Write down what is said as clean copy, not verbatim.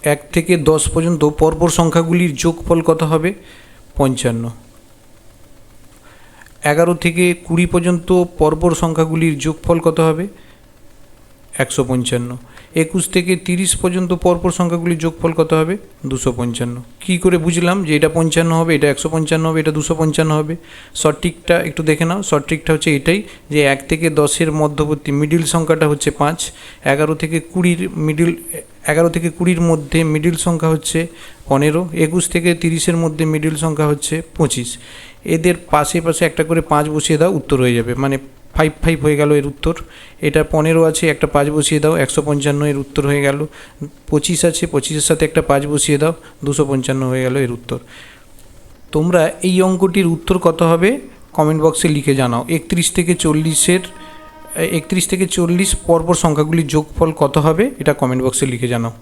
1 থেকে 10 পর্যন্ত পরপর সংখ্যাগুলির যোগফল কত হবে? 55। 11 থেকে 20 পর্যন্ত পরপর সংখ্যাগুলির যোগফল কত হবে? 155। 21 থেকে 30 পর্যন্ত পরপর সংখ্যাগুলির যোগফল কত হবে? 255। কী করে বুঝলাম যে এটা 55 হবে, এটা 155 হবে, এটা 255 হবে? সঠিকটা একটু দেখে নাও। সঠিকটা হচ্ছে এটাই যে 1 থেকে 10-এর মধ্যবর্তী মিডিল সংখ্যাটা হচ্ছে 5, 11 থেকে 20-র মধ্যে মিডিল সংখ্যা হচ্ছে 15, 21 থেকে 30-এর মধ্যে মিডিল সংখ্যা হচ্ছে 25। এদের পাশে পাশে একটা করে 5 বসিয়ে দাও, উত্তর হয়ে যাবে, মানে 5 হয়ে গেল এর উত্তর। এটা 15 আছে, একটা 5 বসিয়ে দাও, 155 এর উত্তর হয়ে গেল। 25 আছে, 25-এর সাথে একটা 5 বসিয়ে দাও, 255 হয়ে গেল এর উত্তর। তোমরা এই অঙ্কটির উত্তর কত হবে কমেন্ট বক্সে লিখে জানাও। 31 থেকে 40 পরপর সংখ্যাগুলির যোগফল কত হবে এটা কমেন্ট বক্সে লিখে জানাও।